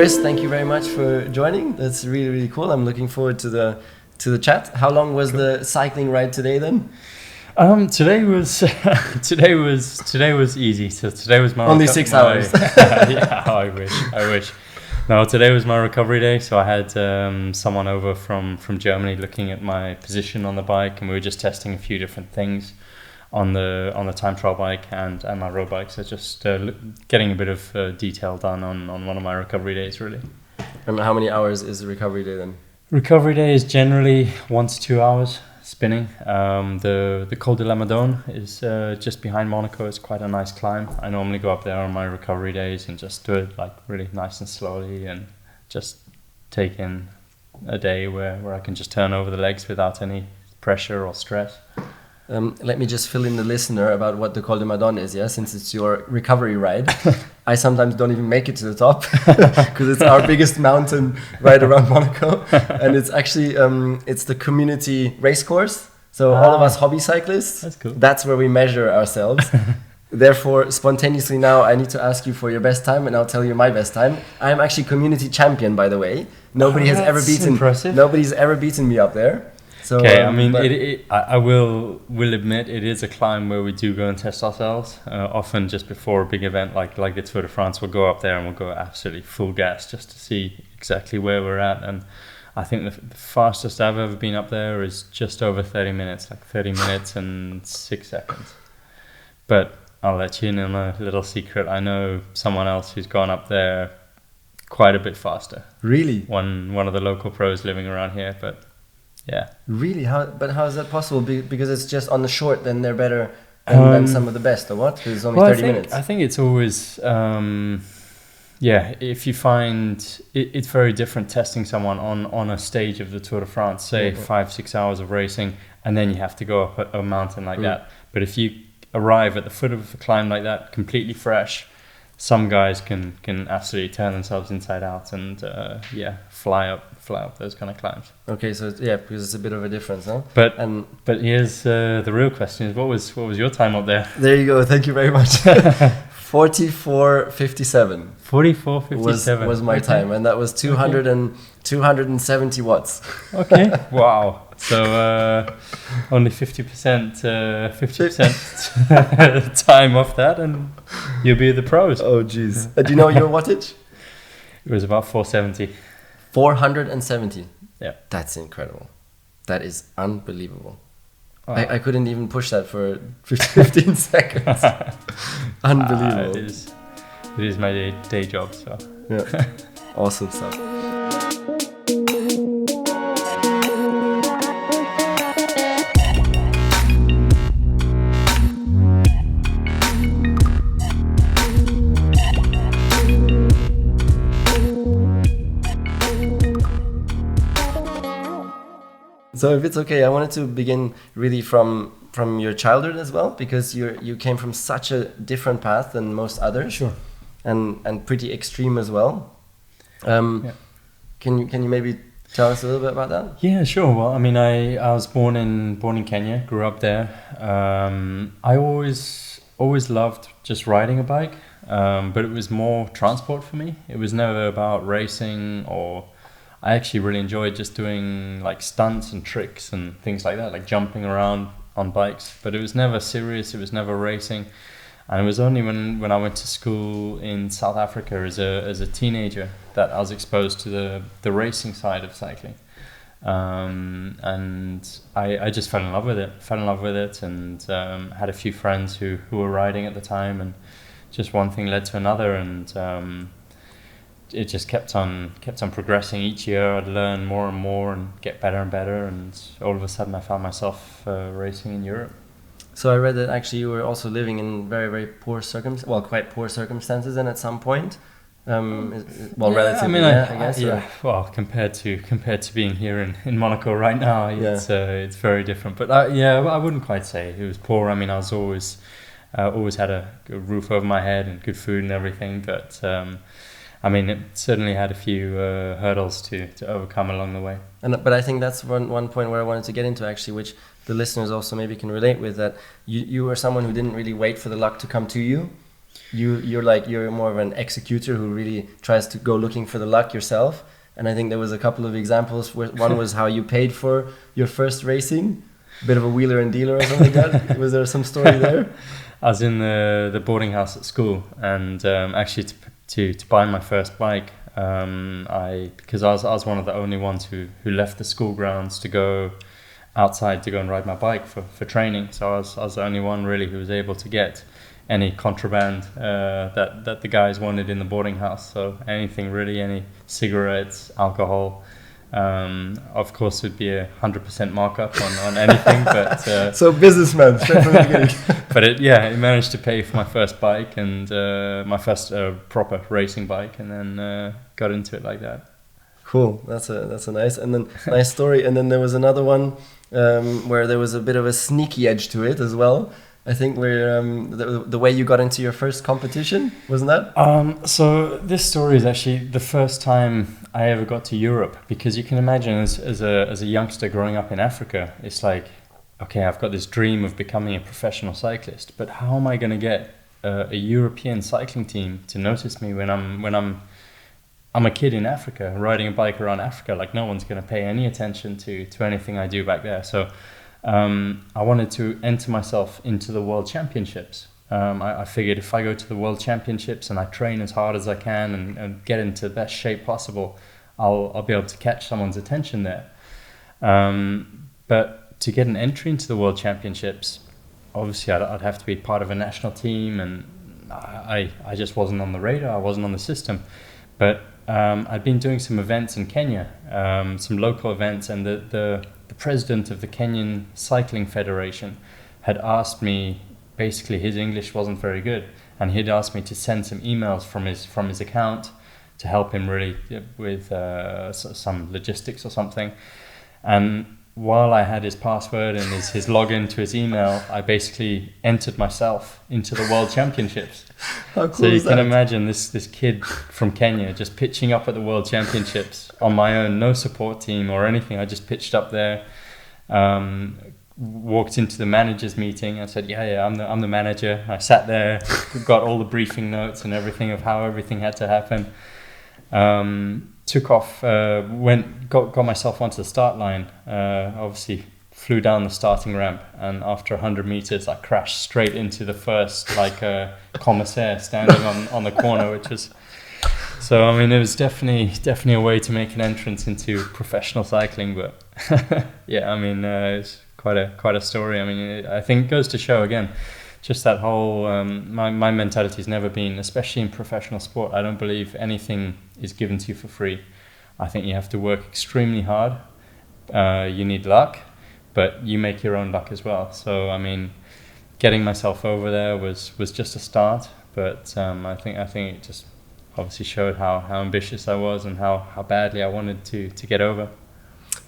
Chris, thank you very much for joining. That's really, really cool. I'm looking forward to the chat. How long was the cycling ride today then? Today was easy. So today was my only 6 hours. Yeah, I wish. No, today was my recovery day. So I had someone over from Germany looking at my position on the bike, and we were just testing a few different things on the time trial bike and my road bike. So just getting a bit of detail done on one of my recovery days, really. And how many hours is the recovery day then? Recovery day is generally 1 to 2 hours spinning. The Col de la Madone is just behind Monaco. It's quite a nice climb. I normally go up there on my recovery days and just do it like really nice and slowly, and just take in a day where I can just turn over the legs without any pressure or stress. Let me just fill in the listener about what the Col de Madone is, yeah? Since it's your recovery ride. I sometimes don't even make it to the top because it's our biggest mountain right around Monaco. And it's actually, it's the community race course. So all of us hobby cyclists, that's cool. That's where we measure ourselves. Therefore, spontaneously now, I need to ask you for your best time, and I'll tell you my best time. I'm actually community champion, by the way. Nobody's ever beaten me up there. So, okay, I mean, I will admit it is a climb where we do go and test ourselves. Often just before a big event like the Tour de France, we'll go up there and we'll go absolutely full gas just to see exactly where we're at. And I think the fastest I've ever been up there is just over 30 minutes, like 30 minutes and 6 seconds. But I'll let you in on a little secret. I know someone else who's gone up there quite a bit faster. Really? One of the local pros living around here, but... yeah. Really? How is that possible? Because it's just on the short, then they're better than some of the best, or what? Because it's only 30 minutes. I think it's always, if you find it's very different testing someone on a stage of the Tour de France, say 5-6 hours of racing, and then you have to go up a mountain like that. But if you arrive at the foot of a climb like that, completely fresh, some guys can absolutely turn themselves inside out and fly up those kind of climbs. Okay, so because it's a bit of a difference, huh? But here's the real question: is what was your time up there? There you go. Thank you very much. 44:57. 44:57 was my time, and that was 270 watts. Okay. Wow. So only 50% time off that, and you'll be the pros. Oh, jeez. Do you know your wattage? It was about 470. 470. Yeah. That's incredible. That is unbelievable. Oh. I couldn't even push that for 15 seconds. Unbelievable. It is my day job. So yeah. Awesome stuff. So if it's okay, I wanted to begin really from your childhood as well, because you came from such a different path than most others. Sure. And pretty extreme as well. Can you maybe tell us a little bit about that? Yeah, sure. Well, I mean, I was born in Kenya, grew up there. I always loved just riding a bike, but it was more transport for me. It was never about racing, or I actually really enjoyed just doing like stunts and tricks and things like that, like jumping around on bikes. But it was never serious. It was never racing. And it was only when I went to school in South Africa as a teenager that I was exposed to the racing side of cycling. And I just fell in love with it, and had a few friends who were riding at the time, and just one thing led to another, and it just kept on progressing. Each year I'd learn more and more and get better and better, and all of a sudden I found myself racing in Europe. So I read that actually you were also living in very, very quite poor circumstances, and at some point, relatively, I guess. Yeah, well, compared to being here in Monaco right now, it's very different. But I wouldn't quite say it was poor. I mean, I was always had a good roof over my head and good food and everything, but I mean, it certainly had a few hurdles to overcome along the way. But I think that's one point where I wanted to get into, actually, which the listeners also maybe can relate with, that you were someone who didn't really wait for the luck to come to you. you're more of an executor who really tries to go looking for the luck yourself. And I think there was a couple of examples where one was how you paid for your first racing, a bit of a wheeler and dealer or something like that. Was there some story there? I was in the boarding house at school, and actually to buy my first bike, because I was one of the only ones who left the school grounds to go outside to go and ride my bike for training. So I was the only one really who was able to get any contraband that the guys wanted in the boarding house. So anything really, any cigarettes, alcohol. Of course, would be 100% markup on anything, but so businessman straight from the beginning. But it managed to pay for my first bike and my first proper racing bike, and then got into it like that. Cool, that's a nice story. And then there was another one where there was a bit of a sneaky edge to it as well. I think where the way you got into your first competition, wasn't that? So this story is actually the first time I ever got to Europe, because you can imagine as a youngster growing up in Africa, it's like, okay, I've got this dream of becoming a professional cyclist, but how am I going to get a European cycling team to notice me when I'm a kid in Africa riding a bike around Africa? Like, no one's going to pay any attention to anything I do back there. So I wanted to enter myself into the World Championships. I figured if I go to the World Championships and I train as hard as I can and get into the best shape possible, I'll be able to catch someone's attention there. But to get an entry into the World Championships, obviously I'd have to be part of a national team, and I just wasn't on the radar, I wasn't on the system. But I'd been doing some events in Kenya, some local events, and the president of the Kenyan Cycling Federation had asked me, basically his English wasn't very good, and he'd asked me to send some emails from his account to help him really with some logistics or something. And while I had his password and his login to his email, I basically entered myself into the World Championships. How cool so you is can that? imagine this kid from Kenya just pitching up at the World Championships on my own, no support team or anything. I just pitched up there, walked into the managers meeting. I said, yeah, I'm the manager. I sat there, got all the briefing notes and everything of how everything had to happen. Took off, got myself onto the start line, obviously flew down the starting ramp, and after 100 meters I crashed straight into the first commissaire standing on the corner, which was, so I mean, it was definitely a way to make an entrance into professional cycling. But yeah, I mean, it's quite a story. I mean, I think it goes to show again, just that whole, my mentality has never been, especially in professional sport, I don't believe anything is given to you for free. I think you have to work extremely hard. You need luck, but you make your own luck as well. So, I mean, getting myself over there was just a start, but I think it just obviously showed how ambitious I was and how badly I wanted to get over.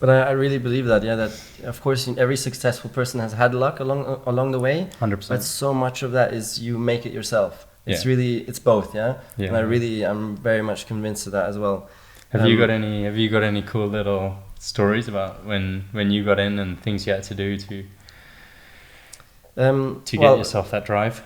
But I really believe that, yeah, that of course every successful person has had luck along the way. 100%. But so much of that is you make it yourself. It's Yeah. really, it's both, yeah. Yeah. And I'm very much convinced of that as well. Have you got any cool little stories about when you got in and things you had to do to get yourself that drive?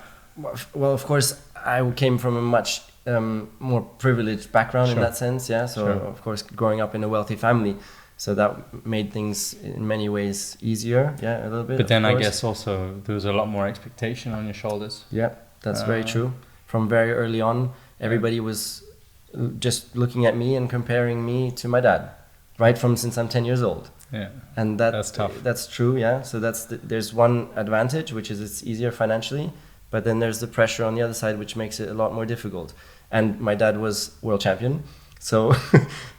Well, of course, I came from a much more privileged background in that sense, yeah. So of course, growing up in a wealthy family. So that made things in many ways easier, yeah, a little bit. But then I guess also there was a lot more expectation on your shoulders. Yeah, that's very true. From very early on, everybody was just looking at me and comparing me to my dad, right from since I'm 10 years old. Yeah, and that's tough. That's true, yeah. So there's one advantage, which is it's easier financially, but then there's the pressure on the other side, which makes it a lot more difficult. And my dad was world champion. So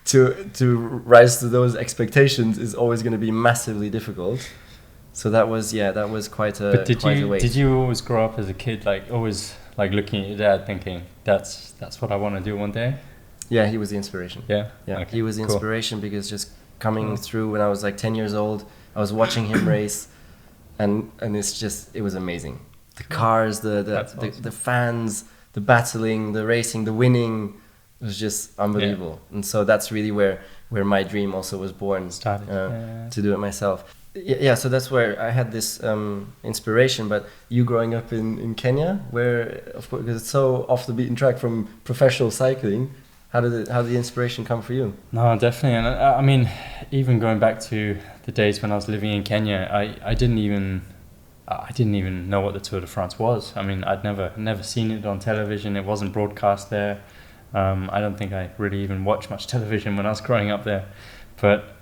to rise to those expectations is always going to be massively difficult. So that was quite a weight. Did you always grow up as a kid always looking at your dad thinking that's what I want to do one day? Yeah, he was the inspiration. Yeah. Okay. He was the Cool. inspiration because just coming through when I was 10 years old, I was watching him race, and it was amazing. The cars, the fans, the battling, the racing, the winning. It was just unbelievable. And so that's really where my dream also was born, Started. to do it myself. Yeah, so that's where I had this inspiration. But you growing up in Kenya, where of course because it's so off the beaten track from professional cycling, how did the inspiration come for you? No, definitely. And I mean, even going back to the days when I was living in Kenya, I didn't even know what the Tour de France was. I mean, I'd never seen it on television. It wasn't broadcast there. I don't think I really even watched much television when I was growing up there. But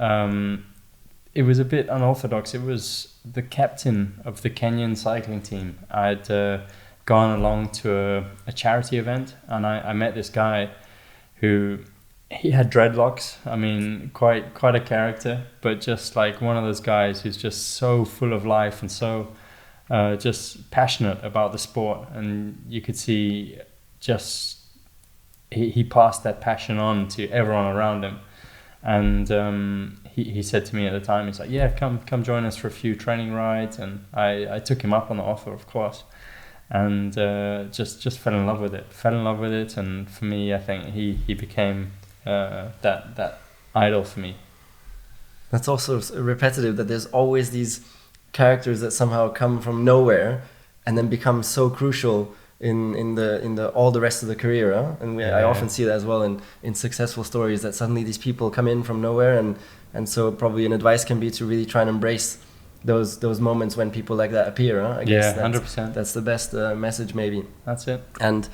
it was a bit unorthodox. It was the captain of the Kenyan cycling team. I'd gone along to a charity event, and I met this guy who, he had dreadlocks. I mean, quite a character, but just like one of those guys who's just so full of life and so just passionate about the sport. And you could see just he passed that passion on to everyone around him. And he said to me at the time, he's like, yeah, come join us for a few training rides. And I took him up on the offer, of course, and just fell in love with it. And for me, I think he became that idol for me. That's also repetitive, that there's always these characters that somehow come from nowhere and then become so crucial in the all the rest of the career, huh? And I often see that as well in successful stories, that suddenly these people come in from nowhere, and so probably an advice can be to really try and embrace those moments when people like that appear, huh? I guess 100%. That's the best message, maybe. That's it. And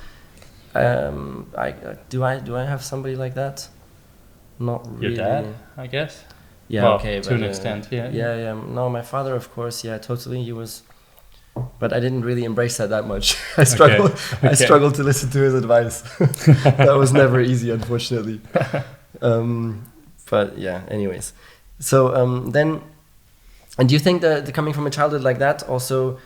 do I have somebody like that? Not really. Your dad, I guess. Yeah, well, okay, to an extent, yeah. Yeah. No, my father, of course, yeah, totally. He was, but I didn't really embrace that much. I struggled. Okay. I struggled to listen to his advice. That was never easy, unfortunately. But yeah, anyways. So then, and do you think that coming from a childhood like that also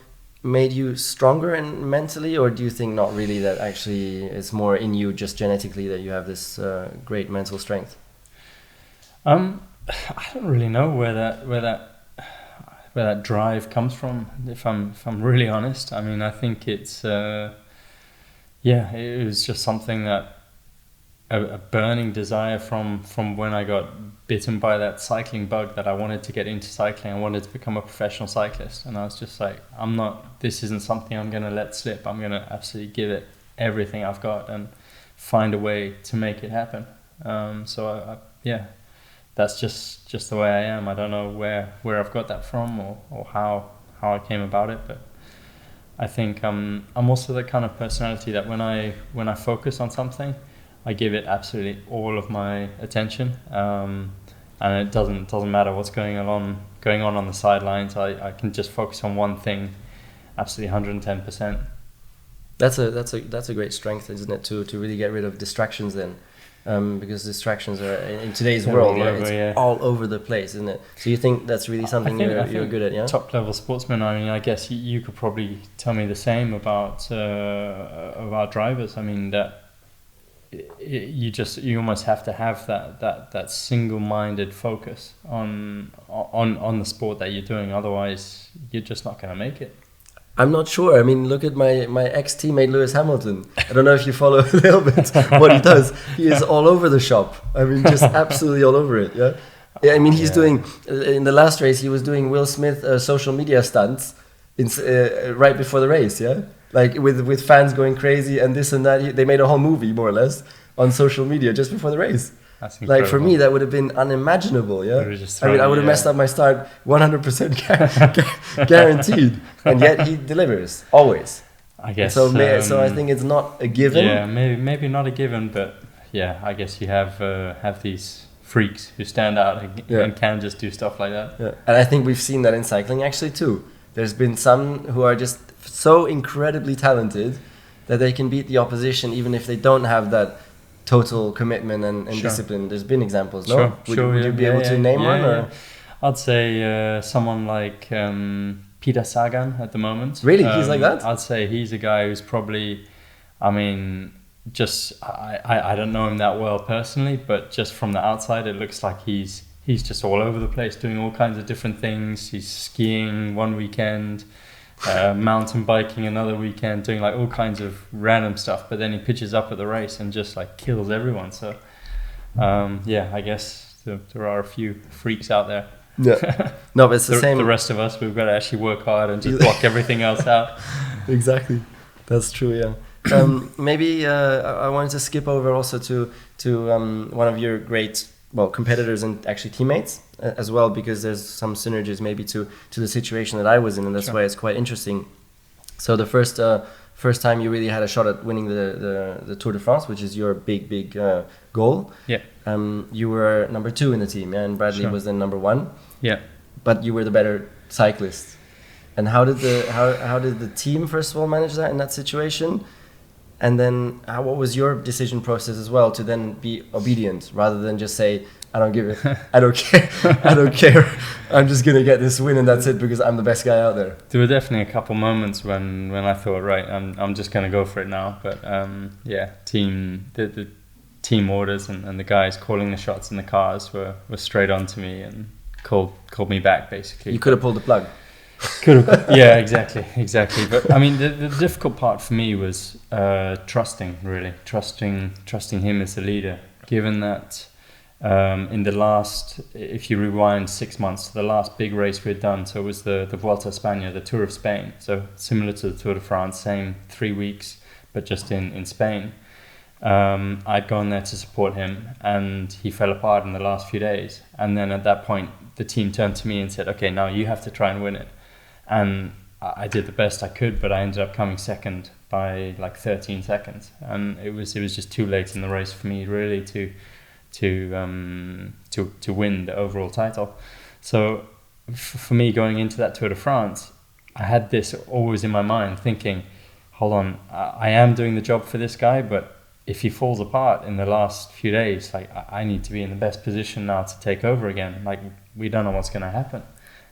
made you stronger and mentally, or do you think not really, that actually it's more in you just genetically that you have this great mental strength? I don't really know where that drive comes from, if I'm really honest. I mean, I think it's it was just something that a burning desire from when I got bitten by that cycling bug, that I wanted to get into cycling. I wanted to become a professional cyclist, and I was just like, this isn't something I'm going to let slip. I'm going to absolutely give it everything I've got and find a way to make it happen. So that's just the way I am. I don't know where I've got that from or how I came about it, but I think I'm also the kind of personality that when I focus on something, I give it absolutely all of my attention, and it doesn't matter what's going on the sidelines. I can just focus on one thing, absolutely 110%. That's a great strength, isn't it? To really get rid of distractions then. Because distractions are in today's world, all over the place, isn't it? So you think that's really something you're good at, yeah? Top level sportsmen. I mean, I guess you could probably tell me the same about drivers. I mean, that you almost have to have that single-minded focus on the sport that you're doing. Otherwise, you're just not going to make it. I'm not sure. I mean, look at my ex-teammate Lewis Hamilton. I don't know if you follow a little bit what he does. He is all over the shop. I mean, just absolutely all over it. Yeah. Yeah. I mean, he's doing in the last race. He was doing Will Smith social media stunts right before the race. Yeah, like with fans going crazy and this and that. They made a whole movie more or less on social media just before the race. That's incredible. Like for me, that would have been unimaginable. Yeah, I mean, I would have messed up my start 100% guaranteed, and yet he delivers always. I guess. So I think it's not a given. Yeah, maybe not a given, but yeah, I guess you have these freaks who stand out and can just do stuff like that. Yeah, and I think we've seen that in cycling actually too. There's been some who are just so incredibly talented that they can beat the opposition even if they don't have that total commitment and discipline. There's been examples, no? Would you be able to name one? Or? I'd say someone like Peter Sagan at the moment. Really? He's like that? I'd say he's a guy who's probably, I mean, I don't know him that well personally, but just from the outside, it looks like he's just all over the place doing all kinds of different things. He's skiing one weekend, mountain biking another weekend, doing like all kinds of random stuff, but then he pitches up at the race and just like kills everyone. So I guess there are a few freaks out there. Yeah. No, but it's the same. The rest of us, we've got to actually work hard and just block everything else out. Exactly. That's true, yeah. Maybe I wanted to skip over also to one of your great competitors and actually teammates as well, because there's some synergies maybe to the situation that I was in, and that's why it's quite interesting. So the first time you really had a shot at winning the Tour de France, which is your big goal. Yeah. You were number 2 in the team, yeah, and Bradley was then number 1. Yeah. But you were the better cyclist. And how did the team first of all manage that in that situation? And then what was your decision process as well to then be obedient rather than just say, I don't give it, I don't care, I don't care, I'm just gonna get this win and that's it because I'm the best guy out there? There were definitely a couple moments when I thought, right, I'm just gonna go for it now. But the team orders and the guys calling the shots in the cars were straight on to me and called me back basically. You could have pulled the plug. Could have, yeah, exactly. But I mean, the difficult part for me was trusting him as the leader. Given that in the last, if you rewind 6 months, the last big race we had done, so it was the Vuelta a España, the Tour of Spain. So similar to the Tour de France, same 3 weeks, but just in Spain. I'd gone there to support him, and he fell apart in the last few days. And then at that point, the team turned to me and said, "Okay, now you have to try and win it." And I did the best I could, but I ended up coming second by like 13 seconds, and it was just too late in the race for me really to win the overall title. So for me, going into that Tour de France, I had this always in my mind, thinking, "Hold on, I am doing the job for this guy, but if he falls apart in the last few days, like I need to be in the best position now to take over again. Like we don't know what's going to happen."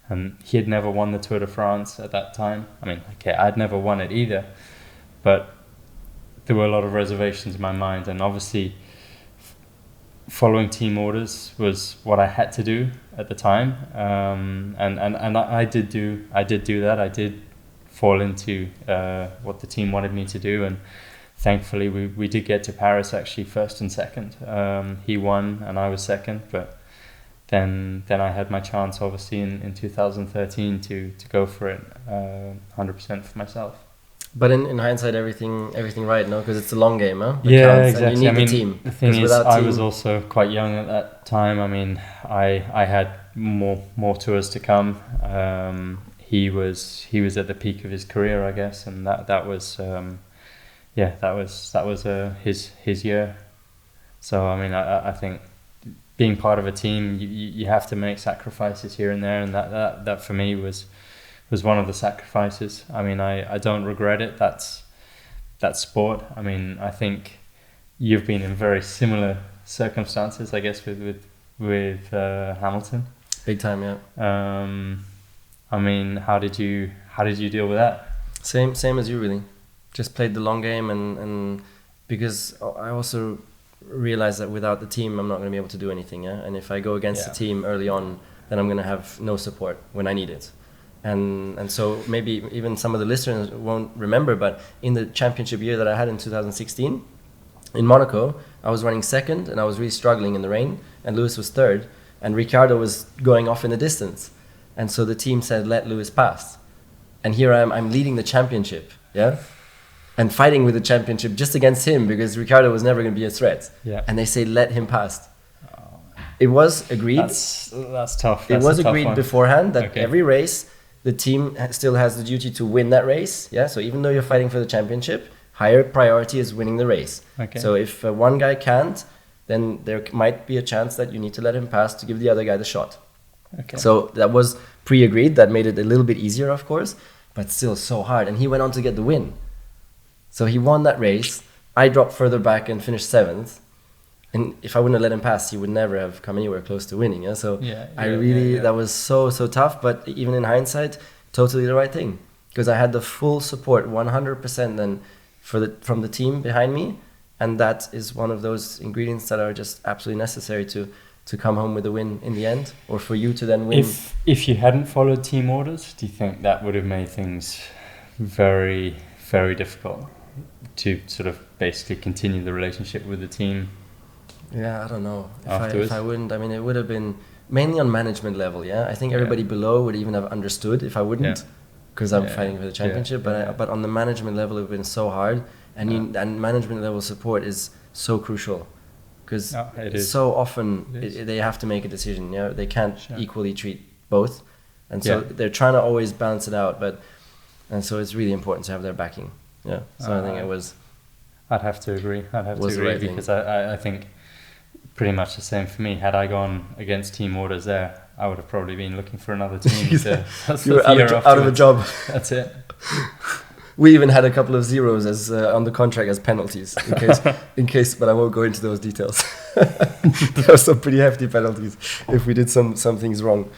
And he had never won the Tour de France at that time. I mean, okay, I'd never won it either, but there were a lot of reservations in my mind, and obviously following team orders was what I had to do at the time. And I did do that. I did fall into what the team wanted me to do, and thankfully we did get to Paris actually first and second. He won and I was second, but then I had my chance obviously in 2013 to go for it 100% for myself. But in hindsight, everything right, no? Because it's a long game, huh? Yeah, exactly. And you need the team. The thing is, I was also quite young at that time. I mean, I had more tours to come. He was at the peak of his career, I guess, and that was his year. So I mean, I think being part of a team, you have to make sacrifices here and there, and that for me was one of the sacrifices. I mean, I don't regret it. That's sport. I mean, I think you've been in very similar circumstances, I guess, with Hamilton. Big time, yeah. I mean, how did you deal with that? Same as you, really. Just played the long game, and because I also realized that without the team I'm not going to be able to do anything, yeah? And if I go against the team early on, then I'm going to have no support when I need it. And so maybe even some of the listeners won't remember, but in the championship year that I had in 2016 in Monaco, I was running second and I was really struggling in the rain, and Lewis was third and Ricciardo was going off in the distance, and so the team said let Lewis pass, and here I'm leading the championship, yeah, and fighting with the championship just against him because Ricciardo was never going to be a threat. Yeah. And they say let him pass. It was agreed. That's tough. It was agreed beforehand that every race the team still has the duty to win that race. Yeah. So even though you're fighting for the championship, higher priority is winning the race. Okay. So if one guy can't, then there might be a chance that you need to let him pass to give the other guy the shot. Okay. So that was pre-agreed. That made it a little bit easier, of course, but still so hard. And he went on to get the win. So he won that race. I dropped further back and finished 7th. And if I wouldn't have let him pass, he would never have come anywhere close to winning. Yeah? So that was so tough. But even in hindsight, totally the right thing. Because I had the full support, 100% then from the team behind me. And that is one of those ingredients that are just absolutely necessary to come home with a win in the end, or for you to then win. If you hadn't followed team orders, do you think that would have made things very, very difficult to sort of basically continue the relationship with the team? Yeah, I don't know. If I wouldn't, I mean, it would have been mainly on management level. Yeah, I think everybody below would even have understood if I wouldn't, because I'm fighting for the championship. But on the management level, it's been so hard, and management level support is so crucial, because so often they have to make a decision. Yeah, they can't equally treat both, and so they're trying to always balance it out. And so it's really important to have their backing. Yeah, so I think it was. I'd have to agree. Because I think pretty much the same for me. Had I gone against team orders there, I would have probably been looking for another team. You were out of a job. That's it. We even had a couple of zeros as on the contract as penalties in case, but I won't go into those details. There were some pretty hefty penalties if we did some things wrong.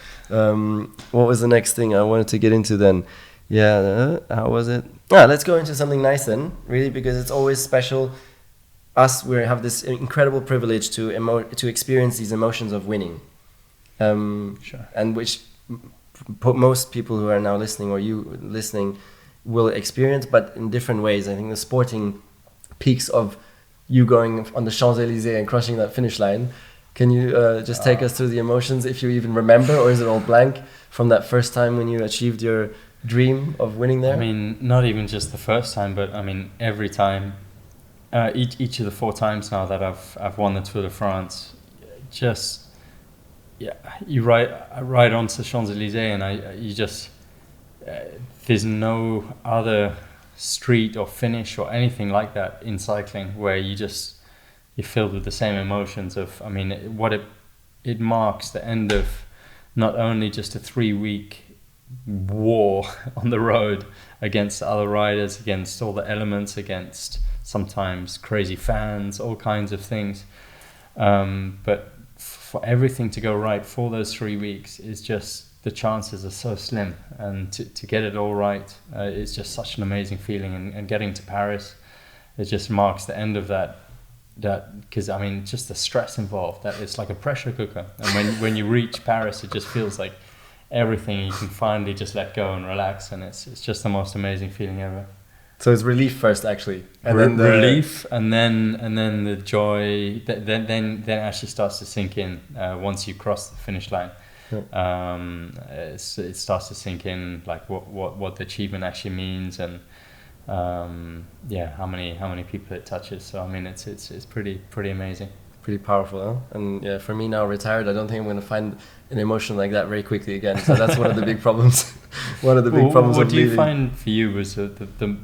What was the next thing I wanted to get into then? Yeah, how was it? Let's go into something nice then, really, because it's always special. We have this incredible privilege to experience these emotions of winning. And which most people who are now listening, or you listening, will experience, but in different ways. I think the sporting peaks of you going on the Champs-Élysées and crossing that finish line. Can you just take us through the emotions, if you even remember, or is it all blank from that first time when you achieved your dream of winning there? I mean, not even just the first time, but I mean every time, each of the 4 times now that I've won the Tour de France, just you ride onto the Champs-Élysées and you just there's no other street or finish or anything like that in cycling where you're filled with the same emotions of, I mean, it marks the end of not only just a 3-week war on the road against other riders, against all the elements, against sometimes crazy fans, all kinds of things, but for everything to go right for those 3 weeks is just, the chances are so slim, and to get it all right is just such an amazing feeling, and getting to Paris, it just marks the end of that because I mean just the stress involved, that it's like a pressure cooker, and when you reach Paris it just feels like everything, you can finally just let go and relax, and it's just the most amazing feeling ever. So it's relief first, actually, and then relief, and then the joy then actually starts to sink in once you cross the finish line. It starts to sink in, like what the achievement actually means, and how many people it touches. So I mean it's pretty amazing, pretty powerful, huh? And for me now, retared, I don't think I'm going to find an emotion like that very quickly again. So that's one of the big problems. One of the big problems. What do you find for you was the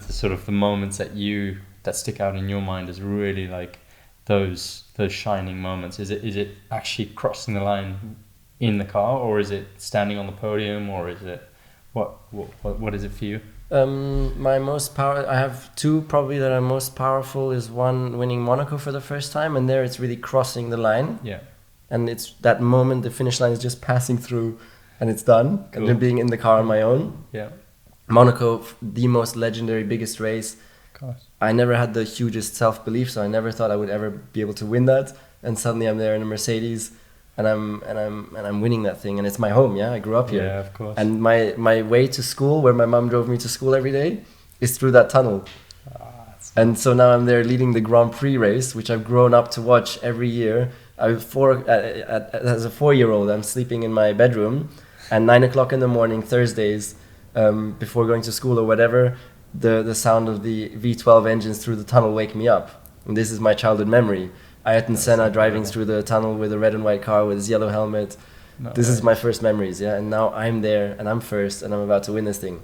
sort of the moments that stick out in your mind as really like those shining moments? Is it actually crossing the line in the car, or is it standing on the podium, or is it what is it for you? My most I have 2 probably that are most powerful. Is one, winning Monaco for the first time, and there it's really crossing the line. Yeah. And it's that moment, the finish line is just passing through and it's done. Cool. And then being in the car on my own. Yeah. Monaco, the most legendary, biggest race. Of course. I never had the hugest self-belief, so I never thought I would ever be able to win that. And suddenly I'm there in a Mercedes, and I'm winning that thing, and it's my home. Yeah, I grew up here. Yeah, of course. And my way to school, where my mom drove me to school every day, is through that tunnel. And so now I'm there leading the Grand Prix race, which I've grown up to watch every year. As a 4-year-old, I'm sleeping in my bedroom, and 9 o'clock in the morning, Thursdays, before going to school or whatever, the sound of the V12 engines through the tunnel wake me up. And this is my childhood memory. Ayrton Senna driving through the tunnel with a red and white car with his yellow helmet. This is my first memories, yeah. And now I'm there, and I'm first, and I'm about to win this thing.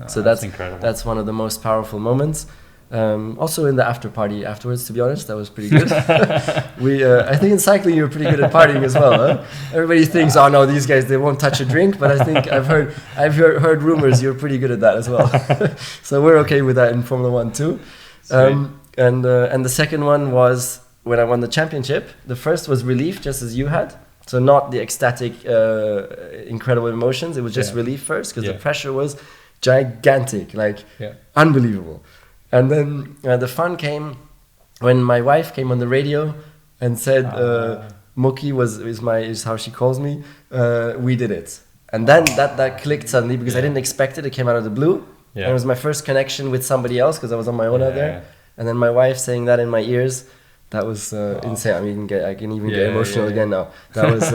So that's incredible. That's one of the most powerful moments. Also in the after party afterwards, to be honest, that was pretty good. I think in cycling you're pretty good at partying as well, huh? Everybody thinks, oh no, these guys, they won't touch a drink, but I think I've heard rumors you're pretty good at that as well. So we're okay with that in Formula 1 too. And the second one was when I won the championship. The first was relief, just as you had. So not the ecstatic, incredible emotions. It was just relief first, because the pressure was gigantic, unbelievable. And then the fun came when my wife came on the radio and said, Muki is how she calls me. We did it. And then that clicked suddenly, because I didn't expect it. It came out of the blue. Yeah. And it was my first connection with somebody else, because I was on my own out there. And then my wife saying that in my ears, that was insane. I mean, I can even get emotional again now. That was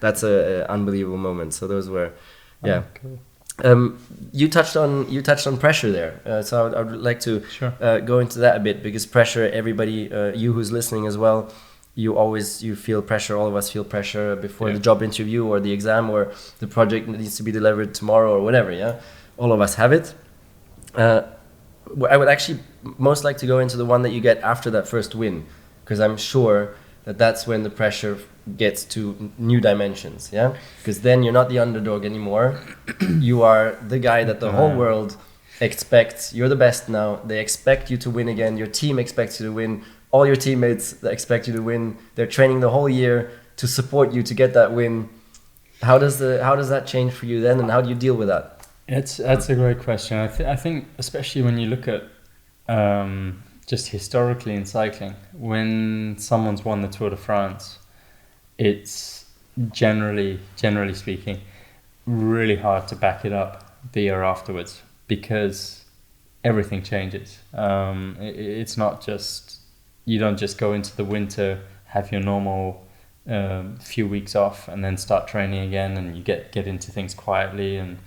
that's a unbelievable moment. So those were, yeah. Cool. You touched on pressure there, so I would like to Sure. go into that a bit, because pressure, everybody, you who's listening as well, you feel pressure. All of us feel pressure before the job interview or the exam or the project that needs to be delivered tomorrow or whatever. Yeah, all of us have it. I would actually most like to go into the one that you get after that first win, because I'm sure that that's when the pressure gets to new dimensions. Yeah, because then you're not the underdog anymore. You are the guy that the whole world expects. You're the best now. They expect you to win again. Your team expects you to win. All your teammates expect you to win. They're training the whole year to support you to get that win. How does that change for you then, and how do you deal with that? That's a great question. I think especially when you look at just historically in cycling, when someone's won the Tour de France, it's generally speaking really hard to back it up the year afterwards, because everything changes. It's not just, you don't just go into the winter, have your normal few weeks off and then start training again, and you get into things quietly and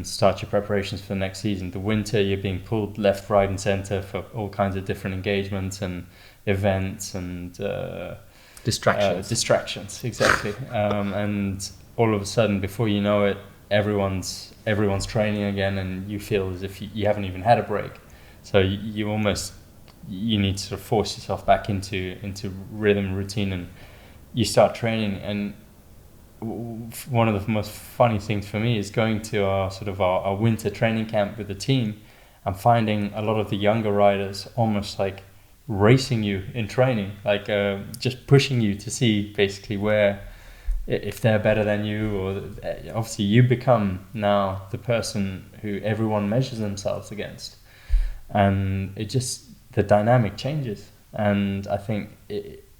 start your preparations for the next season. The winter, you're being pulled left, right and center for all kinds of different engagements and events and distractions, exactly. And all of a sudden, before you know it, everyone's training again, and you feel as if you haven't even had a break. So you need to sort of force yourself back into rhythm, routine, and you start training. And one of the most funny things for me is going to our winter training camp with the team and finding a lot of the younger riders almost like racing you in training, like just pushing you to see basically where, if they're better than you, or obviously you become now the person who everyone measures themselves against, and the dynamic changes. And I think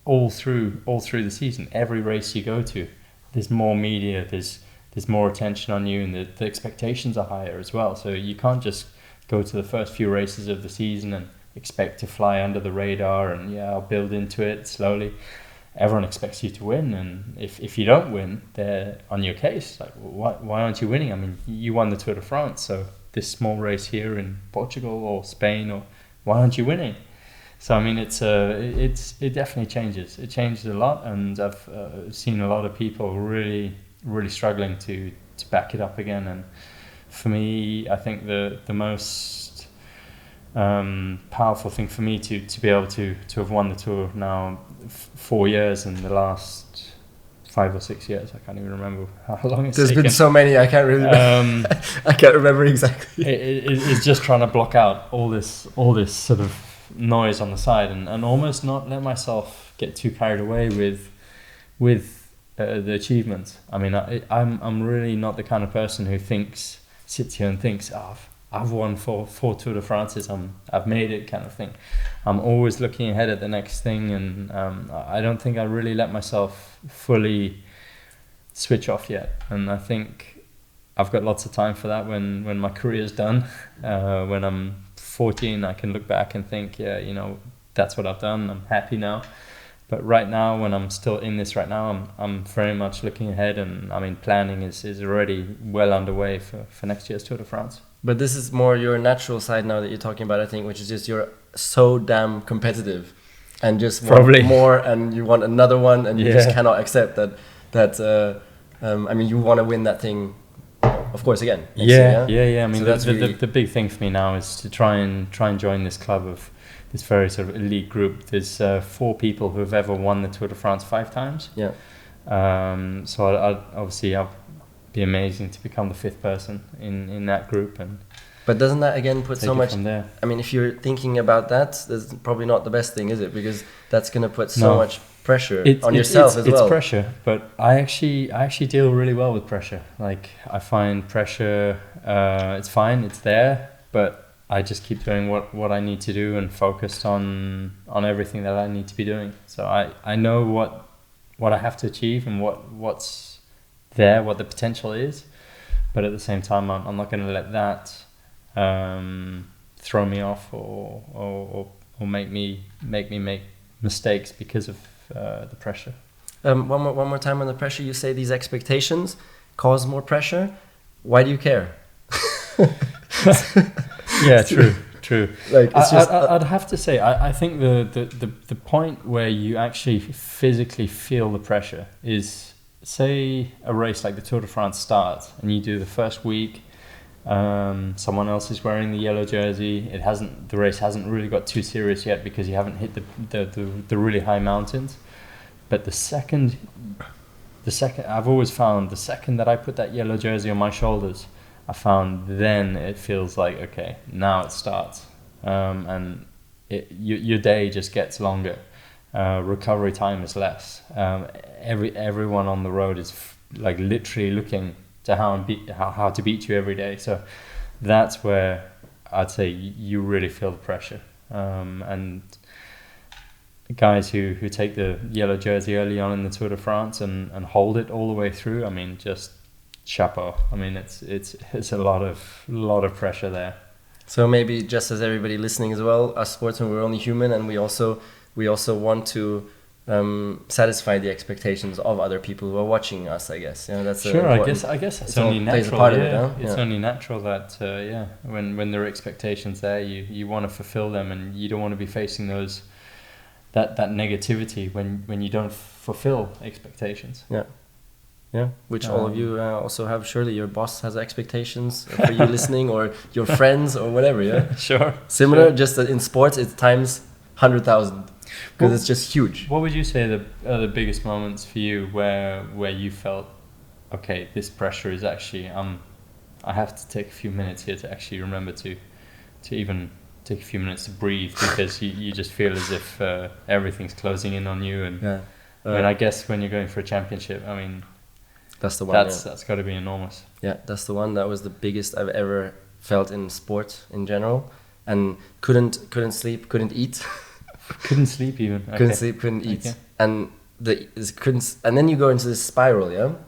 all through the season, every race you go to, there's more media, there's more attention on you, and the expectations are higher as well. So you can't just go to the first few races of the season and expect to fly under the radar and I'll build into it slowly. Everyone expects you to win, and if you don't win, they're on your case. Like, why aren't you winning? I mean, you won the Tour de France, so this small race here in Portugal or Spain, or why aren't you winning? So I mean, it definitely changes. It changes a lot, and I've seen a lot of people really struggling to back it up again. And for me, I think the most powerful thing for me to be able to have won the Tour now 4 years, in the last 5 or 6 years, I can't even remember how long it's taken. There's been so many, I can't really I can't remember exactly. It's just trying to block out all this sort of noise on the side, and almost not let myself get too carried away with the achievements. I mean, I'm really not the kind of person who sits here and thinks, I've won four Tour de France's, I've made it, kind of thing. I'm always looking ahead at the next thing, and I don't think I really let myself fully switch off yet. And I think I've got lots of time for that when my career's done. When I'm 14, I can look back and think, that's what I've done, I'm happy now. But right now, when I'm still in this right now, I'm very much looking ahead, and I mean, planning is already well underway for next year's Tour de France. But this is more your natural side now that you're talking about, I think, which is just you're so damn competitive and just want more, and you want another one, and you just cannot accept that I mean, you want to win that thing, of course, again. Yeah. I mean, so the big thing for me now is to try and join this club of this very sort of elite group. There's 4 people who have ever won the Tour de France 5 times. Yeah. So I'll be amazing to become the 5th person in that group. But doesn't that again put so much? From there. I mean, if you're thinking about that, that's probably not the best thing, is it? Because that's going to put so much pressure on yourself as well. It's pressure, but I actually deal really well with pressure. Like, I find pressure, it's fine, it's there, but I just keep doing what I need to do and focused on everything that I need to be doing. So I know what I have to achieve and what's there, what the potential is, but at the same time, I'm not going to let that throw me off or make me make mistakes because of the pressure. one more time on the pressure. You say these expectations cause more pressure. Why do you care? Yeah, true. Like it's just. I'd have to say, I think the point where you actually physically feel the pressure is, say, a race like the Tour de France starts, and you do the first week. Someone else is wearing the yellow jersey. The race hasn't really got too serious yet because you haven't hit the really high mountains. But the second I've always found, the second that I put that yellow jersey on my shoulders, I found then it feels like, okay, now it starts, and your day just gets longer. Recovery time is less. Everyone on the road is like literally looking to how to beat you every day. So that's where I'd say you really feel the pressure. And guys who take the yellow jersey early on in the Tour de France and hold it all the way through, I mean, just chapeau. I mean, it's a lot of pressure there. So maybe just as everybody listening as well, us sportsmen, we're only human, and we also want to satisfy the expectations of other people who are watching us. I guess that's sure. I guess it's only natural. It's only natural that when there are expectations there, you want to fulfill them, and you don't want to be facing that negativity when you don't fulfill expectations. Yeah, which all of you also have. Surely your boss has expectations for you listening, or your friends, or whatever. Yeah, sure. Similar, just that in sports it's times 100,000 because it's just huge. What would you say are the biggest moments for you where you felt, okay, this pressure is actually I have to take a few minutes here to actually remember to even take a few minutes to breathe, because you just feel as if everything's closing in on you. And I mean, I guess when you're going for a championship, I mean, that's the one. That's got to be enormous. Yeah, that's the one. That was the biggest I've ever felt in sport in general, and couldn't sleep, couldn't eat. Couldn't sleep even. Okay. Couldn't sleep, couldn't eat, and and then you go into this spiral,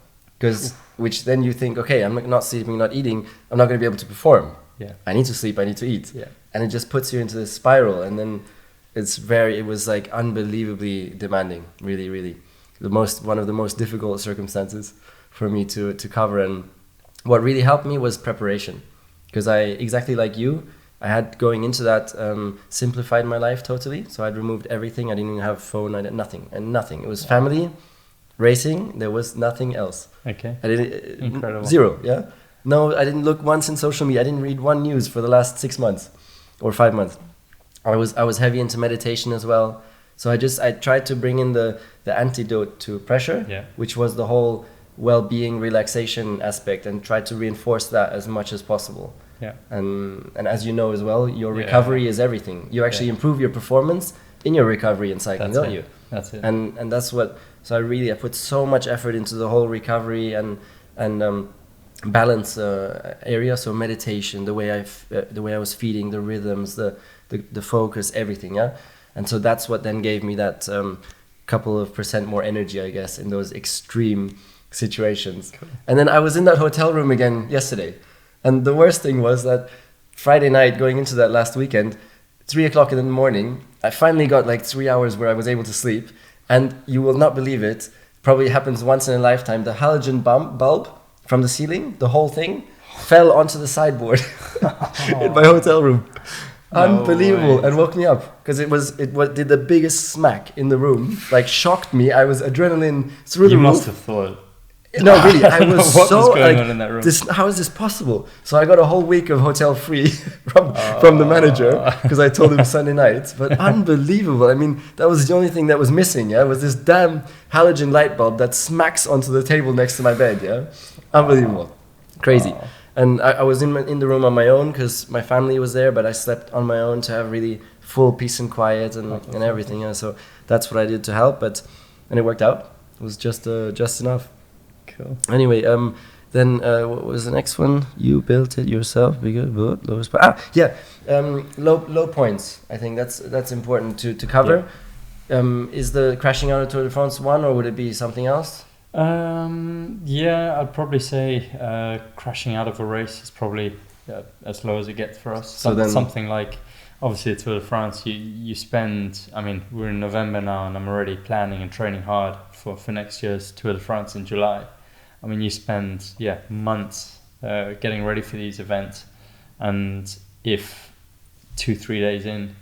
which then you think, okay, I'm not sleeping, not eating, I'm not going to be able to perform. Yeah, I need to sleep, I need to eat. Yeah, and it just puts you into this spiral, and then it was like unbelievably demanding, really, really, one of the most difficult circumstances for me to cover. And what really helped me was preparation, because exactly like you, I had going into that simplified my life totally. So I'd removed everything. I didn't even have phone. I did nothing. It was family, racing. There was nothing else. Okay. I didn't. Incredible. Zero. Yeah. No, I didn't look once in social media. I didn't read one news for the last 6 months or 5 months. I was heavy into meditation as well. So I tried to bring in the antidote to pressure, which was the whole well-being, relaxation aspect, and tried to reinforce that as much as possible. Yeah. And as you know as well, your recovery is everything. You actually improve your performance in your recovery in cycling, don't you? That's it. And that's what. So I put so much effort into the whole recovery and balance area. So meditation, the way I was feeding, the rhythms, the focus, everything. Yeah. And so that's what then gave me that couple of % more energy, I guess, in those extreme situations. Cool. And then I was in that hotel room again yesterday. And the worst thing was that Friday night, going into that last weekend, 3 o'clock in the morning, I finally got like 3 hours where I was able to sleep. And you will not believe it, probably happens once in a lifetime, the halogen bulb from the ceiling, the whole thing, fell onto the sideboard in my hotel room. No Unbelievable way. And woke me up, because it did the biggest smack in the room, like shocked me. I was adrenaline through the roof. You must have thought. No, really, I was what so was going on in that room? How is this possible? So I got a whole week of hotel free from the manager, because I told him Sunday night. But unbelievable. I mean, that was the only thing that was missing. Yeah, was this damn halogen light bulb that smacks onto the table next to my bed. Yeah, unbelievable, crazy. And I was in the room on my own because my family was there, but I slept on my own to have really full peace and quiet and everything. Yeah, so that's what I did to help. And it worked out. It was just enough. Cool. Anyway, then what was the next one? You built it yourself. Bigger, lowest. Low points. I think that's important to cover. Yeah. Is the crashing out of Tour de France one, or would it be something else? I'd probably say crashing out of a race is probably as low as it gets for us. So then something like, obviously the Tour de France, you spend, I mean, we're in November now and I'm already planning and training hard for next year's Tour de France in July. I mean, you spend, months getting ready for these events. And if 2-3 days in,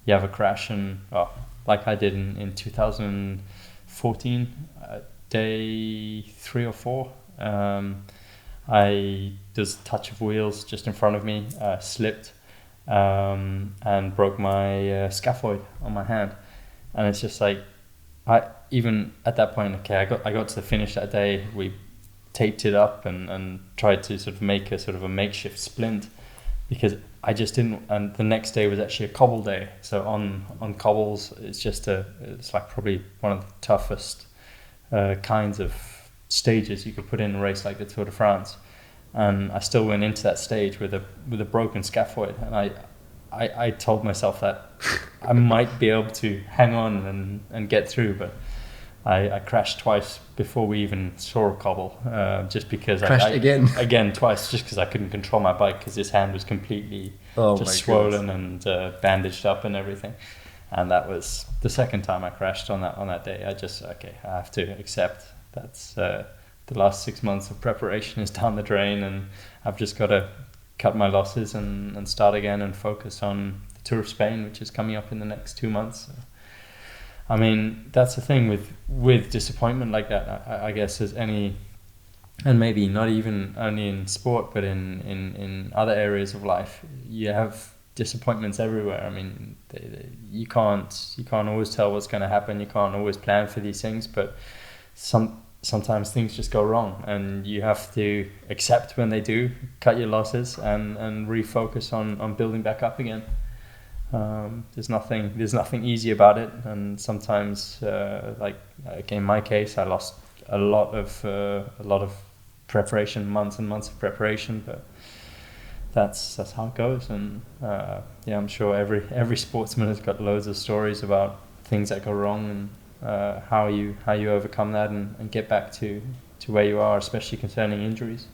you have a crash and, like I did in 2014, day 3 or 4, there's a touch of wheels just in front of me, slipped, and broke my scaphoid on my hand. And it's just like, even at that point, I got to the finish that day. We taped it up and tried to sort of make a makeshift splint, because I just didn't. And the next day was actually a cobble day. So on cobbles, it's like probably one of the toughest kinds of stages you could put in a race like the Tour de France. And I still went into that stage with a broken scaphoid, and I told myself that I might be able to hang on and get through, but I crashed twice before we even saw a cobble, just because again twice, just because I couldn't control my bike, because this hand was completely swollen and bandaged up and everything. And that was the second time I crashed on that day. I have to accept that's the last 6 months of preparation is down the drain, and I've just got to cut my losses and start again and focus on the Tour of Spain, which is coming up in the next 2 months. So, I mean, that's the thing with disappointment like that. I guess there's any, and maybe not even only in sport, but in other areas of life, you have disappointments everywhere. I mean, you can't always tell what's going to happen. You can't always plan for these things, but sometimes things just go wrong, and you have to accept when they do, cut your losses, and refocus on building back up again. There's nothing easy about it, and sometimes, like in my case, I lost a lot of preparation, months and months of preparation, but that's how it goes. And I'm sure every sportsman has got loads of stories about things that go wrong, and how you overcome that and get back to where you are, especially concerning injuries.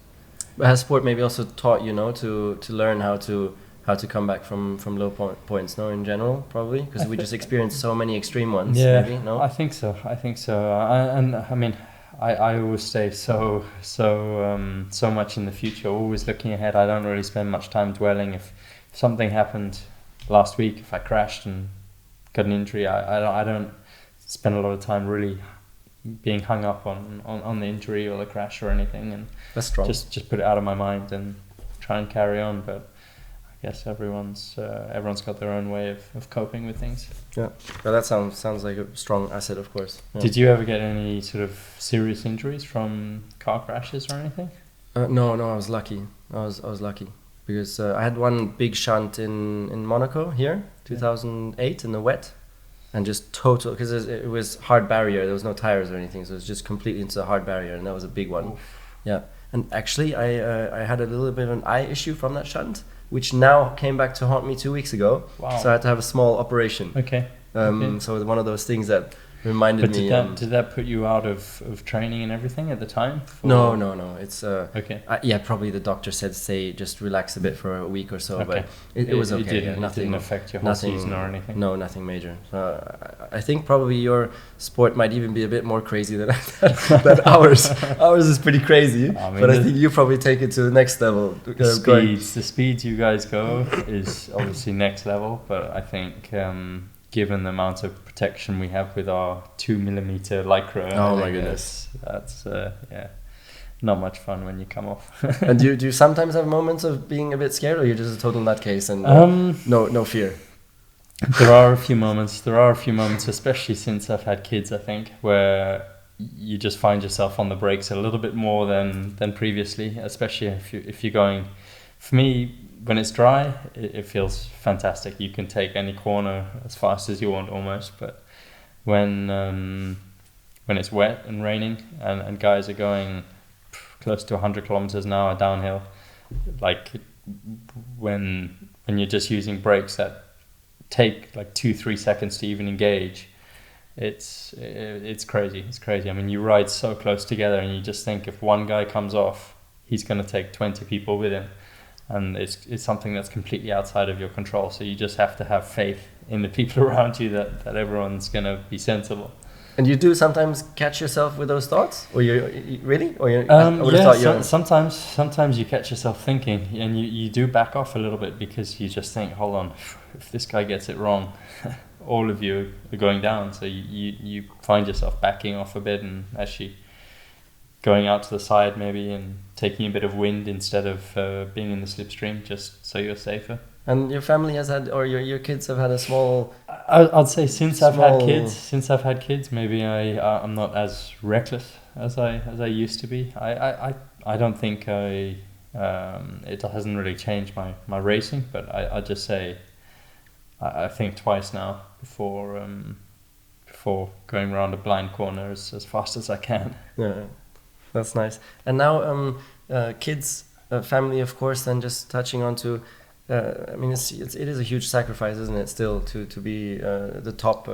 But has sport maybe also taught you to learn how to come back from low points, no, in general, probably, because we just experienced so many extreme ones. Maybe, no? I think so. I always stay so much in the future, always looking ahead. I don't really spend much time dwelling. If something happened last week, if I crashed and got an injury, I don't spend a lot of time really being hung up on the injury or the crash or anything, and that's strong. Just put it out of my mind and try and carry on. But I guess everyone's got their own way of coping with things. Yeah, well, that sounds like a strong asset, of course. Yeah. Did you ever get any sort of serious injuries from car crashes or anything? No, I was lucky. I was lucky because I had one big shunt in Monaco here, 2008 in the wet. And just total, because it was hard barrier. There was no tires or anything, so it was just completely into the hard barrier, and that was a big one. Oof. Yeah, and actually, I had a little bit of an eye issue from that shunt, which now came back to haunt me 2 weeks ago. Wow. So I had to have a small operation. Okay. So one of those things that reminded me. But did that put you out of training and everything at the time? No. It's okay. Probably the doctor said just relax a bit for a week or so, okay. But it was okay. It didn't affect your whole season or anything? No, nothing major. I think probably your sport might even be a bit more crazy than ours. Ours is pretty crazy, but I think you probably take it to the next level. The speeds you guys go is obviously next level, but I think given the amount of protection we have with our 2mm Lycra, oh my goodness, that's not much fun when you come off. And do you sometimes have moments of being a bit scared, or you're just a total nutcase and no fear? There are a few moments, especially since I've had kids, I think, where you just find yourself on the brakes a little bit more than previously, especially if you're going. For me, when it's dry, it feels fantastic. You can take any corner as fast as you want almost. But when it's wet and raining and guys are going close to 100 kilometers an hour downhill, like when you're just using brakes that take like 2-3 seconds to even engage, it's crazy. It's crazy. I mean, you ride so close together, and you just think if one guy comes off, he's going to take 20 people with him. and it's something that's completely outside of your control. So you just have to have faith in the people around you that everyone's gonna be sensible. And you do sometimes catch yourself with those thoughts, or you really, or you? I would have thought sometimes you catch yourself thinking, and you do back off a little bit, because you just think, hold on, if this guy gets it wrong, all of you are going down. So you find yourself backing off a bit and actually going out to the side maybe and taking a bit of wind instead of being in the slipstream, just so you're safer. And your family has had, or your kids have had a small... I'd say since I've had kids, maybe I'm not as reckless as I used to be. I don't think it hasn't really changed my racing, but I just say I think twice now before going around a blind corner as fast as I can. Yeah, that's nice. And now kids, family, of course. Then just touching on to. I mean, it is a huge sacrifice, isn't it? Still to be the top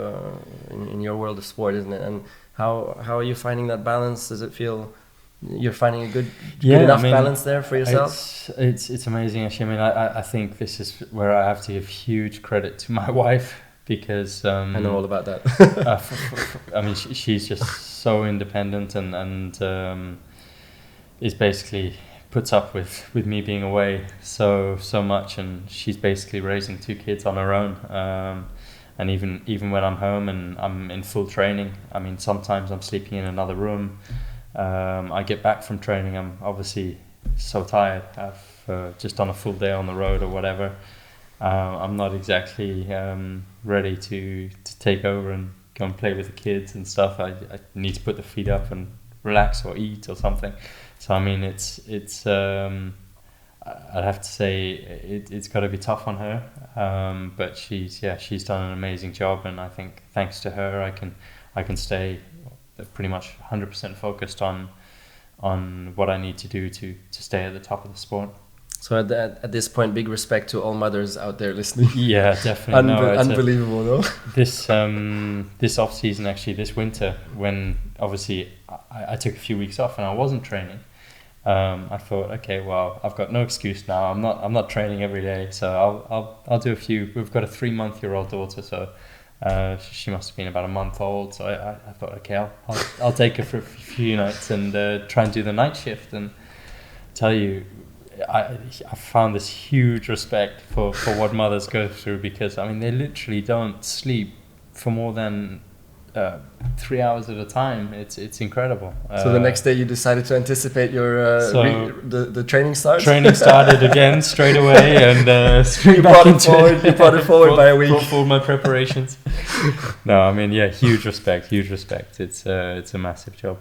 in your world of sport, isn't it? And how are you finding that balance? Does it feel you're finding a good enough balance there for yourself? It's amazing, actually. I mean, I think this is where I have to give huge credit to my wife, because I know all about that. I mean, she's just so independent and is basically puts up with me being away so much, and she's basically raising 2 kids on her own. And even when I'm home and I'm in full training, I mean, sometimes I'm sleeping in another room. I get back from training, I'm obviously so tired. I've just done a full day on the road or whatever. I'm not exactly ready to take over and go and play with the kids and stuff. I need to put the feet up and relax or eat or something. So I mean, it's I'd have to say it's got to be tough on her, but she's done an amazing job, and I think thanks to her I can stay pretty much 100% focused on what I need to do to stay at the top of the sport. So at this point, big respect to all mothers out there listening. Yeah, definitely. Unbelievable, though. This off season, actually, this winter, when obviously I took a few weeks off and I wasn't training, I thought, okay, well, I've got no excuse now. I'm not training every day, so I'll do a few. We've got a 3-month-old daughter, so she must have been about a month old. So I thought, okay, I'll take her for a few nights and try and do the night shift. And tell you, I found this huge respect for what mothers go through, because I mean, they literally don't sleep for more than 3 hours at a time. It's incredible. So the next day you decided to anticipate your the training start. Training started again straight away, and straight you back You brought it forward by a week. Brought forward my preparations. No, I mean, yeah, huge respect. It's a massive job.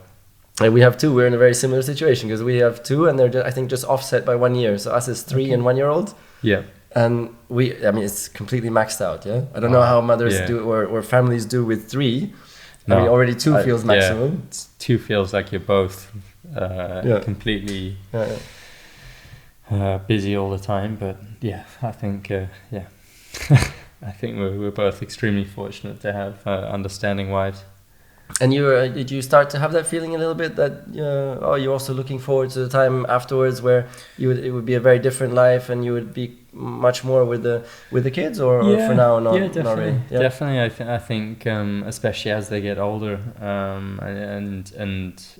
And we have 2. We're in a very similar situation, because we have 2, and they're I think just offset by 1 year. So us is 3 and 1-year-old. Yeah. And I mean, it's completely maxed out. Yeah. I don't know how mothers do or families do with 3. No, I mean, already 2 feels maximum. 2 feels like you're both completely busy all the time. But yeah, I think I think we're both extremely fortunate to have understanding wives. And did you start to have that feeling a little bit that you're also looking forward to the time afterwards where it would be a very different life and you would be much more with the kids, or for now not really? Yeah. Definitely. I think especially as they get older, and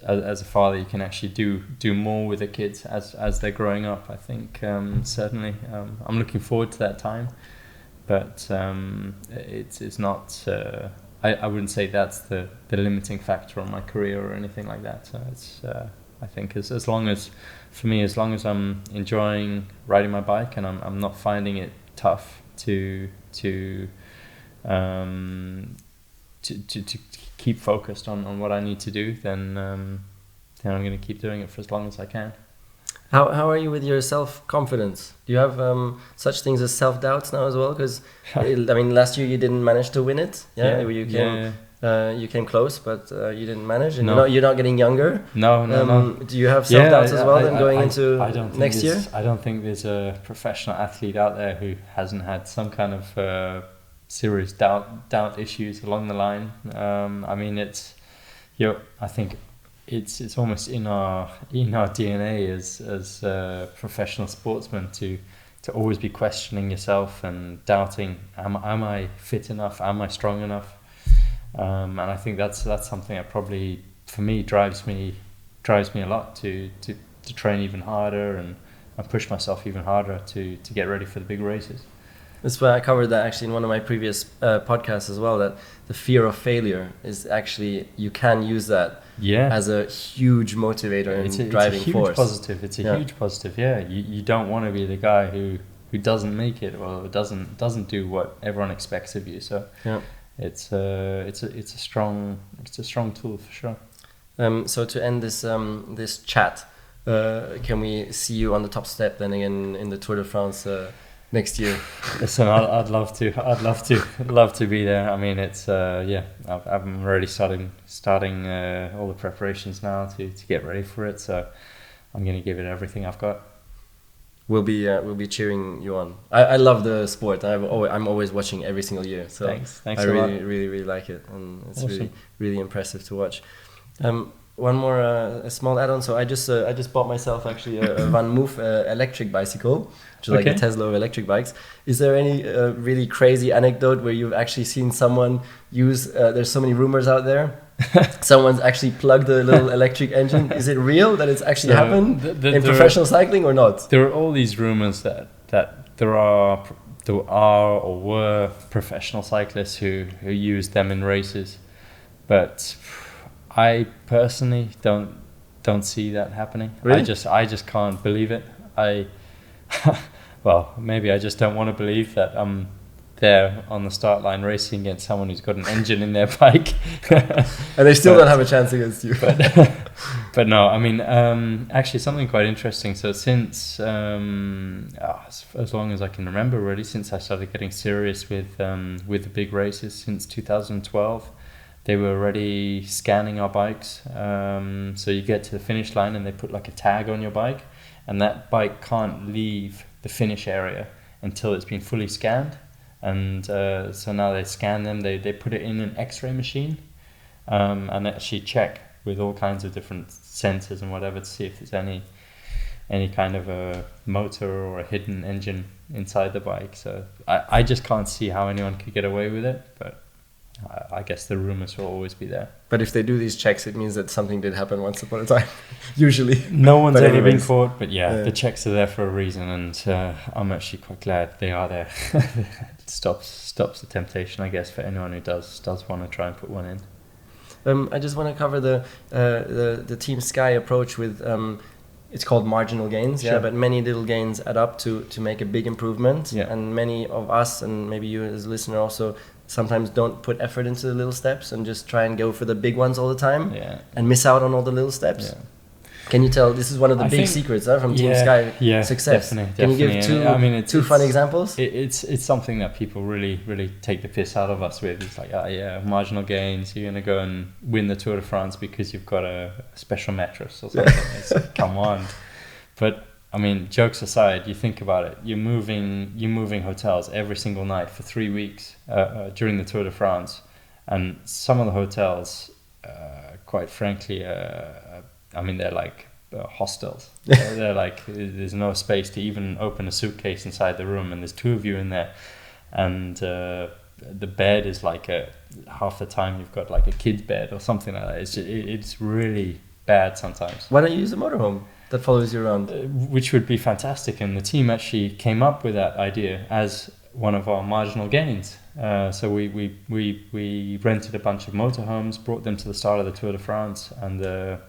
as a father, you can actually do more with the kids as they're growing up. I think certainly I'm looking forward to that time, but it's not. I wouldn't say that's the limiting factor on my career or anything like that. So it's I think as long as I'm enjoying riding my bike and I'm not finding it tough to keep focused on what I need to do, then I'm going to keep doing it for as long as I can. How are you with your self-confidence? Do you have such things as self-doubts now as well? Because I mean, last year you didn't manage to win it. You came close, but you didn't manage. And you're not getting younger. No. Do you have self-doubts as well going into next year? I don't think there's a professional athlete out there who hasn't had some kind of serious doubt issues along the line. I mean, I think it's almost in our DNA as professional sportsmen to always be questioning yourself and doubting, am I fit enough? Am I strong enough? And I think that's something that probably for me drives me a lot to train even harder and push myself even harder to get ready for the big races. That's why I covered that actually in one of my previous podcasts as well, that the fear of failure is actually, you can use that as a huge motivator and driving force. It's a huge positive. Yeah, you don't want to be the guy who doesn't make it or doesn't do what everyone expects of you. So it's a strong tool for sure. So to end this chat, can we see you on the top step then again in the Tour de France next year? Listen, I'd love to be there. I mean, it's I'm already starting all the preparations now to get ready for it. So I'm gonna give it everything I've got. We'll be cheering you on. I love the sport. I'm always watching every single year. So thanks I really like it, and it's awesome. really impressive to watch. One more a small add-on. So I just bought myself actually a Vanmoof electric bicycle, which is like a Tesla of electric bikes. Is there any really crazy anecdote where you've actually seen someone use? There's so many rumors out there. Someone's actually plugged a little electric engine. Is it real that it's actually happened in professional cycling or not? There are all these rumors that there are or were professional cyclists who use them in races, but I personally don't see that happening. Really? I just can't believe it. Well, maybe I just don't want to believe that I'm there on the start line racing against someone who's got an engine in their bike. And they still don't have a chance against you. But no, I mean, actually something quite interesting. So since, as long as I can remember really, since I started getting serious with the big races since 2012, they were already scanning our bikes. So you get to the finish line and they put like a tag on your bike, and that bike can't leave the finish area until it's been fully scanned. And so now they scan them, they put it in an X-ray machine, and actually check with all kinds of different sensors and whatever to see if there's any kind of a motor or a hidden engine inside the bike. So I just can't see how anyone could get away with it, but I guess the rumors will always be there. But if they do these checks, it means that something did happen once upon a time. Usually. No one's ever been caught, but the checks are there for a reason, and I'm actually quite glad they are there. It stops the temptation, I guess, for anyone who does want to try and put one in. I just want to cover the Team Sky approach with it's called marginal gains, sure. But many little gains add up to make a big improvement. Yeah. And many of us, and maybe you as a listener also, sometimes don't put effort into the little steps and just try and go for the big ones all the time and miss out on all the little steps. Yeah. Can you tell, this is one of the big secrets from Team Sky success. Definitely. Can you give two fun examples? It's something that people really take the piss out of us with. It's like, marginal gains, you're going to go and win the Tour de France because you've got a special mattress or something. It's like, come on. But I mean, jokes aside, you think about it. You're moving hotels every single night for 3 weeks during the Tour de France, and some of the hotels, quite frankly, I mean, they're like hostels. They're like, there's no space to even open a suitcase inside the room, and there's two of you in there, and the bed is like half the time you've got like a kid's bed or something like that. It's really bad sometimes. Why don't you use a motorhome that follows you around? Which would be fantastic, and the team actually came up with that idea as one of our marginal gains. So we rented a bunch of motorhomes, brought them to the start of the Tour de France, and the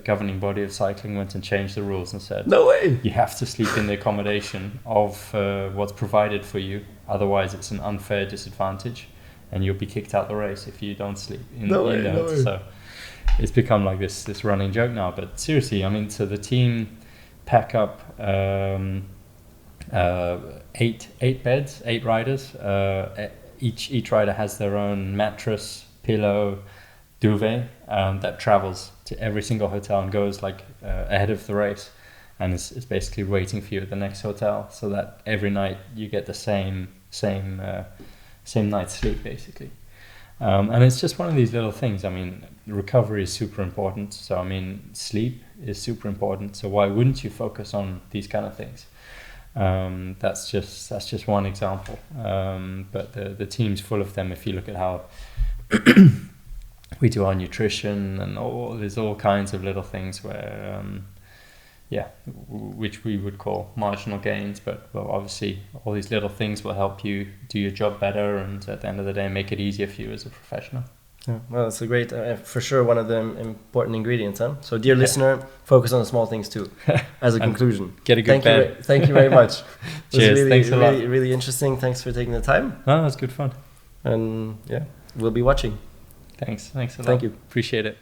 governing body of cycling went and changed the rules and said, no way, you have to sleep in the accommodation of what's provided for you, otherwise it's an unfair disadvantage and you'll be kicked out the race if you don't sleep in no way. So it's become like this running joke now. But seriously, I mean, so the team pack up 8 beds, 8 riders. Each rider has their own mattress, pillow, duvet that travels to every single hotel and goes like ahead of the race, and it's basically waiting for you at the next hotel, so that every night you get the same night's sleep basically. And it's just one of these little things. I mean, recovery is super important. So I mean, sleep is super important. So why wouldn't you focus on these kind of things? That's just one example. But the team's full of them. If you look at how we do our nutrition and there's all kinds of little things where, which we would call marginal gains. But well, obviously, all these little things will help you do your job better, and at the end of the day, make it easier for you as a professional. Yeah, well, it's a great, for sure, one of the important ingredients. Huh? So, dear listener, focus on the small things too. As a conclusion, get a good bed. Thank you very much. Cheers. Really, thanks a lot. Really interesting. Thanks for taking the time. No, that's good fun. And yeah, we'll be watching. Thanks a lot. Thank you. Appreciate it.